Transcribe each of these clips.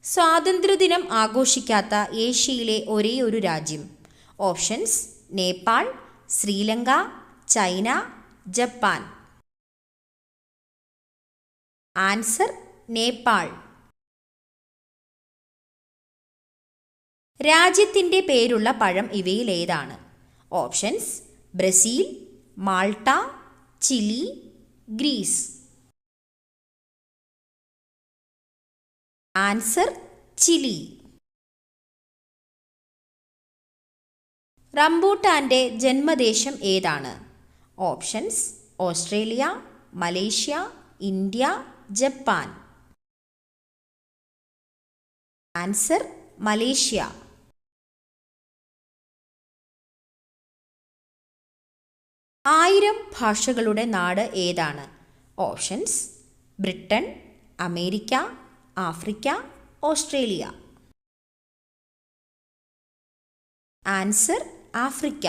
സ്വാതന്ത്ര്യദിനം ആഘോഷിക്കാത്ത ഏഷ്യയിലെ ഒരേയൊരു രാജ്യം. Options: Nepal, Sri Lanka, China, Japan. Answer: Nepal. രാജ്യത്തിൻ്റെ പേരുള്ള പഴം ഇവയിൽ ഏതാണ്? Options: Brazil, Malta, Chile, Greece. Answer: Chile. റംബൂട്ടാന്റെ ജന്മദേശം ഏതാണ്? Options: Australia, Malaysia, India, Japan. Answer: Malaysia. ആയിരം ഭാഷകളുടെ നാട് ഏതാണ്? Options: Britain, America, Africa, Australia. Answer: Africa.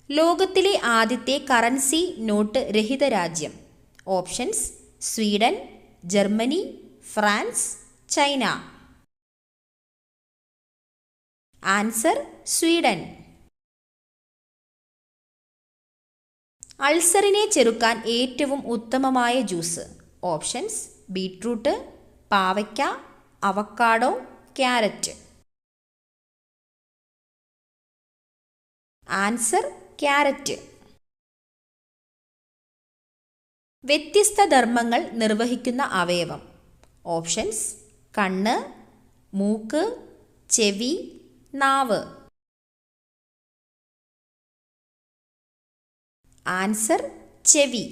ലോകത്തിലെ ആദ്യത്തെ കറൻസി നോട്ട് രഹിത രാജ്യം. Options: Sweden, Germany, France, China. Answer: Sweden. അൾസറിനെ ചെറുക്കാൻ ഏറ്റവും ഉത്തമമായ ജ്യൂസ്. ഓപ്ഷൻസ്: ബീറ്റ്റൂട്ട്, പാവയ്ക്ക, അവക്കാഡോ, ക്യാരറ്റ്. Answer: carrot. വ്യത്യസ്ത ധർമ്മങ്ങൾ നിർവഹിക്കുന്ന അവയവം. ഓപ്ഷൻസ്: കണ്ണ്, മൂക്ക്, ചെവി, നാവ്. ആൻസർ: ചെവി.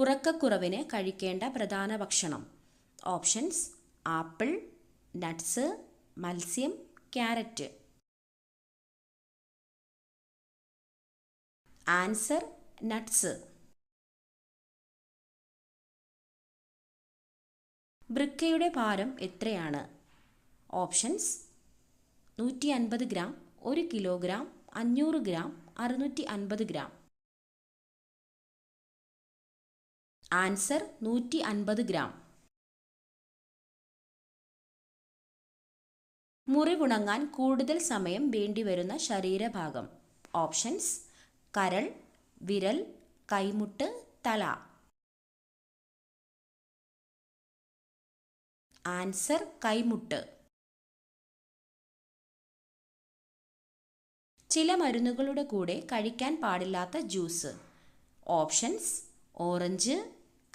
ഉറക്കക്കുറവിന് കഴിക്കേണ്ട പ്രധാന ഭക്ഷണം. ഓപ്ഷൻസ്: ആപ്പിൾ, നട്ട്സ്, മത്സ്യം, ക്യാരറ്റ്. Answer: nuts. വൃക്കയുടെ ഭാരം എത്രയാണ്? Options: 150 gram, 1 kilogram, 500 gram, 650 gram. Answer: 150 gram. മുറിവുണങ്ങാൻ കൂടുതൽ സമയം വേണ്ടിവരുന്ന ശരീരഭാഗം. ഓപ്ഷൻസ്: കരൾ, വിരൽ, കൈമുട്ട്, തല. ആൻസർ: കൈമുട്ട്. ചില മരുന്നുകളുടെ കൂടെ കഴിക്കാൻ പാടില്ലാത്ത ജ്യൂസ്. ഓപ്ഷൻസ്: ഓറഞ്ച്,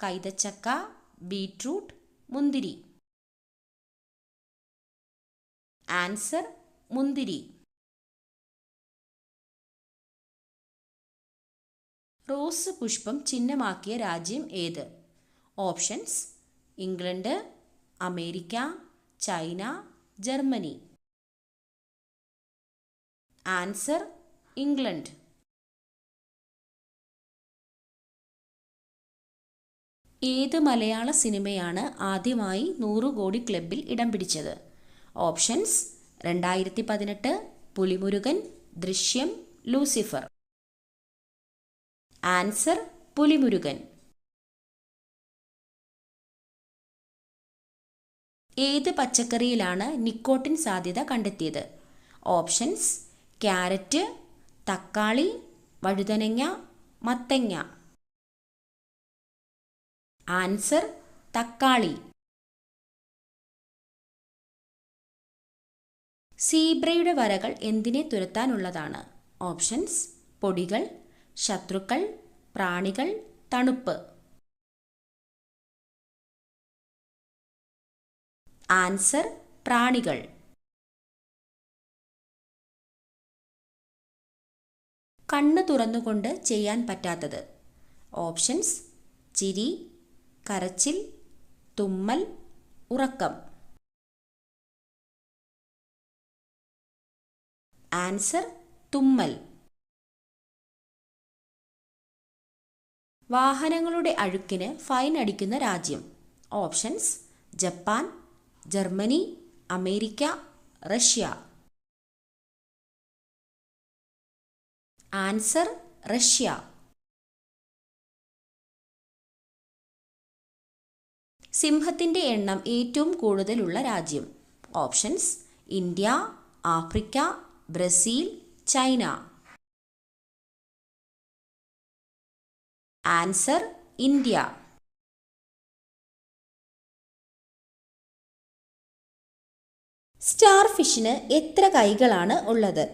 കൈതച്ചക്ക, ബീറ്റ്റൂട്ട്, മുന്തിരി. ആൻസർ: മുന്തിരി. റോസ് പുഷ്പം ചിഹ്നമാക്കിയ രാജ്യം ഏത്? Options: England, America, China, Germany. Answer: England. ഏത് മലയാള സിനിമയാണ് ആദ്യമായി 100 കോടി ക്ലബിൽ ഇടം പിടിച്ചത്? ഓപ്ഷൻസ്: 2018, പുലിമുരുകൻ, ദൃശ്യം, ലൂസിഫർ. ആൻസർ: പുലിമുരുകൻ. ഏത് പച്ചക്കറിയിലാണ് നിക്കോട്ടിൻ സാധ്യത കണ്ടെത്തിയത്? ഓപ്ഷൻസ്: ക്യാരറ്റ്, തക്കാളി, വഴുതനങ്ങ, മത്തങ്ങ. ആൻസർ: തക്കാളി. സീബ്രയുടെ വരകൾ എന്തിനെ തുരത്താനുള്ളതാണ്? ഓപ്ഷൻസ്: പൊടികൾ, ശത്രുക്കൾ, പ്രാണികൾ, തണുപ്പ്. ആൻസർ: പ്രാണികൾ. കണ്ണ് തുറന്നുകൊണ്ട് ചെയ്യാൻ പറ്റാത്തത്. ഓപ്ഷൻസ്: ചിരി, കരച്ചിൽ, തുമ്മൽ, ഉറക്കം. ആൻസർ: തുമ്മൽ. വാഹനങ്ങളുടെ അഴുക്കിന് ഫൈൻ അടിക്കുന്ന രാജ്യം. Options: Japan, Germany, America, Russia. Answer: Russia. സിംഹത്തിൻ്റെ എണ്ണം ഏറ്റവും കൂടുതലുള്ള രാജ്യം? Options: India, Africa, Brazil, China. Answer: India. Star ഫിഷിന് എത്ര കൈകളാണ് ഉള്ളത്?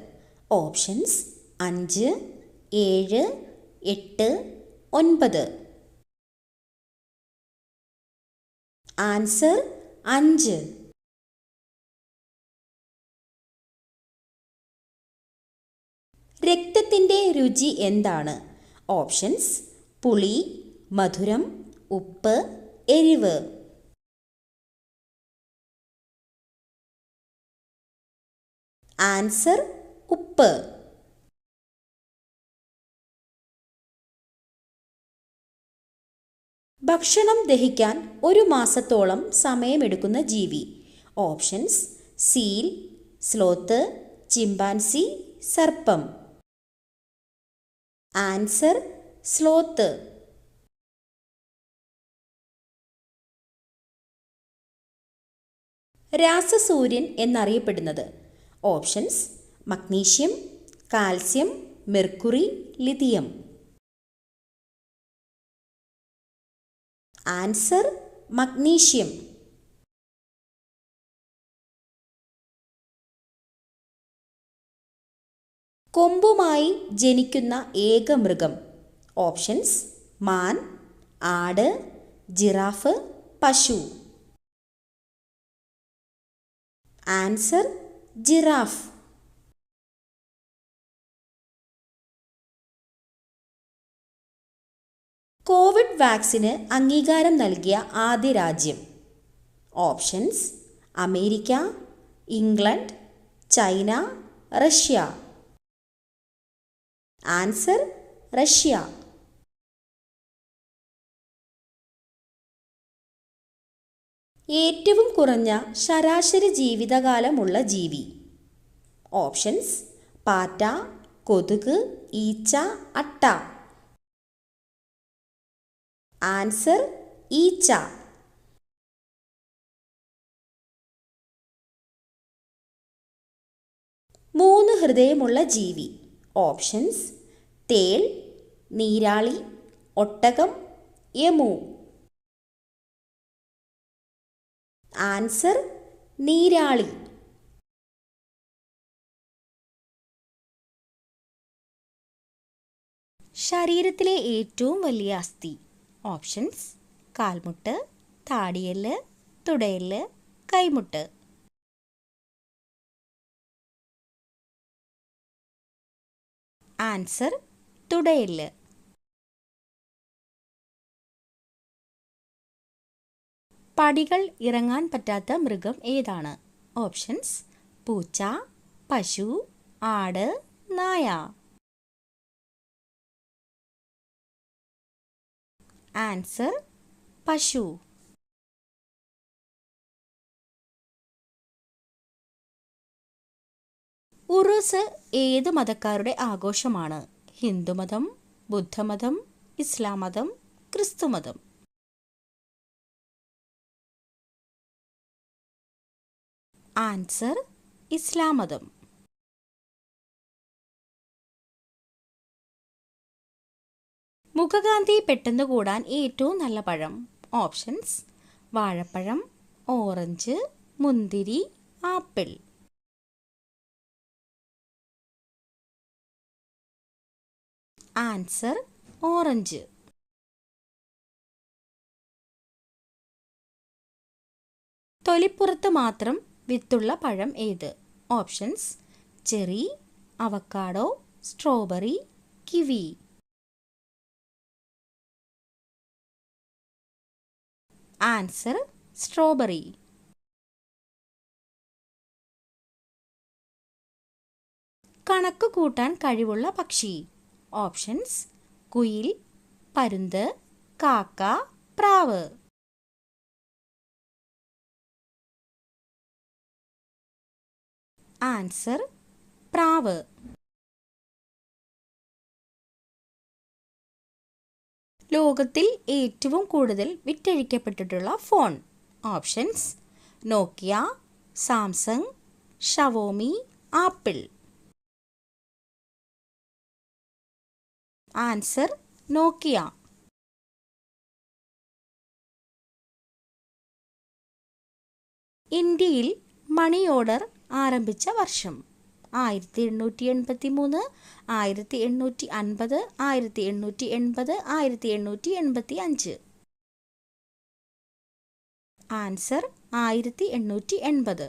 ഓപ്ഷൻസ്: 5, 7, 8, 9. ആൻസർ: 5. രക്തത്തിൻ്റെ രുചി എന്താണ്? ഓപ്ഷൻസ്: പുളി, മധുരം, ഉപ്പ്, എരിവ്. ആൻസർ: ഉപ്പ്. ഭക്ഷണം ദഹിക്കാൻ 1 മാസത്തോളം സമയമെടുക്കുന്ന ജീവി? ഓപ്ഷൻസ്: സീൽ, സ്ലോത്ത്, ചിമ്പാൻസി, സർപ്പം. Answer: sloth. രാസസൂര്യൻ എന്നറിയപ്പെടുന്നത്? Options: magnesium, calcium, mercury, lithium. Answer: magnesium. കൊമ്പുമായി ജനിക്കുന്ന ഏക മൃഗം? ഓപ്ഷൻസ്: മാൻ, ആട്, ജിറാഫ്, പശു. Answer: giraffe. കോവിഡ് വാക്സിന് അംഗീകാരം നൽകിയ ആദ്യ രാജ്യം? Options: America, England, China, Russia. Answer: Russia. ഏറ്റവും കുറഞ്ഞ ശരാശരി ജീവിതകാലമുള്ള ജീവി? ഓപ്ഷൻസ്: പാറ്റ, കൊതുക്, ഈച്ച, അട്ട. ആൻസർ: ഈച്ച. മൂന്ന് ഹൃദയമുള്ള ജീവി? ഓപ്ഷൻസ്: തേൾ, നീരാളി, ഒട്ടകം, എമു. ആൻസർ: നീരാളി. ശരീരത്തിലെ ഏറ്റവും വലിയ അസ്ഥി? ഓപ്ഷൻസ്: കാൽമുട്ട്, താടിയെല്ല്, തുടയെല്ല്, കൈമുട്ട്. ആൻസർ: തുടയെല്ല്. പടികൾ ഇറങ്ങാൻ പറ്റാത്ത മൃഗം ഏതാണ്? ഓപ്ഷൻസ്: പൂച്ച, പശു, ആട്, നായ. ആൻസർ: പശു. ഉറൂസ് ഏത് മതക്കാരുടെ ആഘോഷമാണ്? ഹിന്ദുമതം, ബുദ്ധമതം, ഇസ്ലാം മതം, ക്രിസ്തുമതം. ആൻസർ: ഇസ്ലാം മതം. മുഖകാന്തി പെട്ടെന്ന് കൂടാൻ ഏറ്റവും നല്ല പഴം? ഓപ്ഷൻസ്: വാഴപ്പഴം, ഓറഞ്ച്, മുന്തിരി, ആപ്പിൾ. Answer: orange. തൊലിപ്പുറത്ത് മാത്രം വിത്തുള്ള പഴം ഏത്? Options: cherry, avocado, strawberry, kiwi. Answer: strawberry. കണക്ക് കൂട്ടാൻ കഴിവുള്ള പക്ഷി? ഓപ്ഷൻസ്: കുയിൽ, പരുന്ത്, കാക്ക, പ്രാവ്. ആൻസർ: പ്രാവ്. ലോകത്തിൽ ഏറ്റവും കൂടുതൽ വിറ്റഴിക്കപ്പെട്ടിട്ടുള്ള ഫോൺ. ഓപ്ഷൻസ്: നോക്കിയ, സാംസങ്, ഷവോമി, ആപ്പിൾ. ആൻസർ: നോക്കിയ. ഇന്ത്യയിൽ മണി ഓർഡർ ആരംഭിച്ച വർഷം. 1883, 1850, 1880, 1885. ആൻസർ: 1880.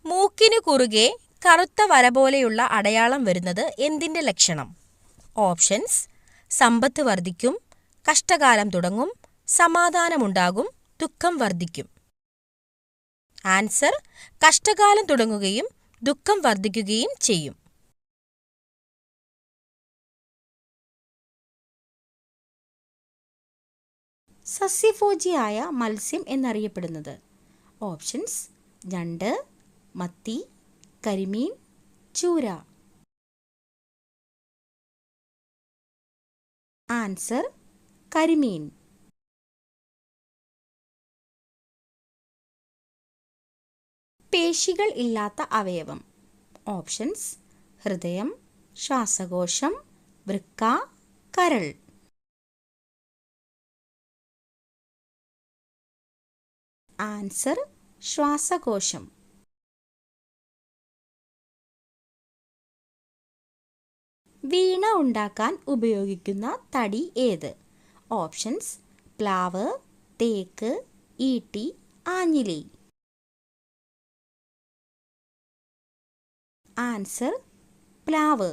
മൂക്കിനു കുറുകെ കറുത്ത വര പോലെയുള്ള അടയാളം വരുന്നത് എന്തിന്റെ ലക്ഷണം? ഓപ്ഷൻസ്: സമ്പത്ത് വർദ്ധിക്കും, കഷ്ടകാലം തുടങ്ങും, സമാധാനമുണ്ടാകും, ദുഃഖം വർദ്ധിക്കും. ആൻസർ: കഷ്ടകാലം തുടങ്ങുകയും ദുഃഖം വർദ്ധിക്കുകയും ചെയ്യും. സസ്യഭോജിയായ മത്സ്യം എന്നറിയപ്പെടുന്നത്. ഓപ്ഷൻസ്: ഞണ്ട്, മത്തി, കരിമീൻ, ചൂര. ആൻസർ: കരിമീൻ. പേശികൾ ഇല്ലാത്ത അവയവം. ഓപ്ഷൻസ്: ഹൃദയം, ശ്വാസകോശം, വൃക്ക, കരൾ. ആൻസർ: ശ്വാസകോശം. വീണ ഉണ്ടാക്കാൻ ഉപയോഗിക്കുന്ന തടി ഏത്? ഓപ്ഷൻസ്: പ്ലാവ്, തേക്ക്, ഈട്ടി, ആഞ്ഞിലി. ആൻസർ: പ്ലാവ്.